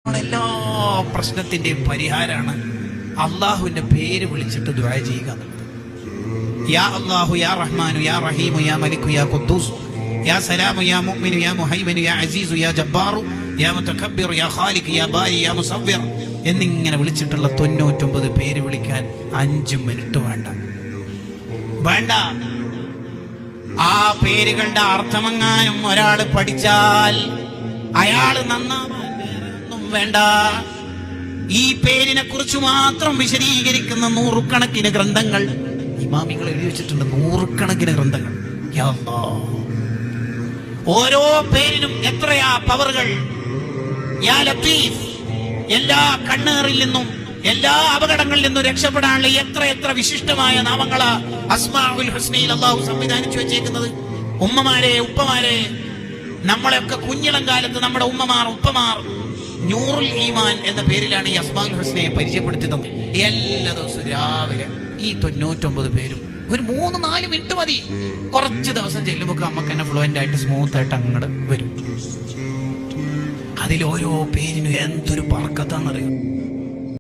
എല്ലാ പ്രശ്നത്തിന്റെയും പരിഹാരമാണ് അള്ളാഹുവിന്റെ പേര് വിളിച്ചിട്ട് ദുആ ചെയ്യുക എന്നുള്ളത്. യാ അല്ലാഹു യാ റഹ്മാനു യാ റഹീമു യാ മലിക്കു യാ ഖുദ്ദൂസ് യാ സലാമു യാ മുഅ്മിനു യാ മുഹൈമിനു യാ അസീസു യാ ജബ്ബാറു യാ മുതകബ്ബിറു യാ ഖാലിഖ് യാ ബാരി യാ മുസവ്വിർ എന്നിങ്ങനെ വിളിച്ചിട്ടുള്ള 99 പേര് വിളിക്കാൻ 5 മിനിറ്റ് വേണ്ട. ആ പേരുകളുടെ അർത്ഥമെങ്ങാനും ഒരാൾ പഠിച്ചാൽ അയാൾ നന്നാവാൻ വേറൊന്നും വേണ്ട. ഈ പേരിനെ കുറിച്ച് മാത്രം വിശദീകരിക്കുന്ന നൂറുകണക്കിന് ഗ്രന്ഥങ്ങൾ ഇമാമികൾ എഴുതി വെച്ചിട്ടുണ്ട്. നൂറുകണക്കിന് ഗ്രന്ഥങ്ങൾ. യാ അല്ലാഹ്, ഓരോ പേരിനും എത്രയാ പവറുകൾ. യാ ലത്തീഫ്, എല്ലാ കണ്ണേറിൽ നിന്നും എല്ലാ അപകടങ്ങളിൽ നിന്നും രക്ഷപ്പെടാനുള്ള എത്ര വിശിഷ്ടമായ നാമങ്ങളാ അസ്മാഉൽ ഹുസ്നയിൽ അല്ലാഹു സംവിധാനിച്ചു വെച്ചേക്കുന്നത്. ഉമ്മമാരെ, ഉപ്പമാരെ, നമ്മളെയൊക്കെ കുഞ്ഞിളം കാലത്ത് നമ്മുടെ ഉപ്പമാർ നൂറുൽ ഈമാൻ എന്ന പേരിലാണ് ഈ അസ്മാഉൽ ഹുസ്നയെ പരിചയപ്പെടുത്തി തന്നത്. എല്ലാ ദിവസവും രാവിലെ ഈ 99 പേരും ഒരു 3-4 മിനിറ്റ് മതി. കുറച്ച് ദിവസം ചെല്ലുമ്പോൾ നമുക്ക് തന്നെ ഫ്ലുവന്റ് ആയിട്ട് സ്മൂത്ത് ആയിട്ട് അങ്ങോട്ട് വരും. അതിൽ ഓരോ പേരിനും എന്തൊരു ബർക്കത്താണെന്നറിയും.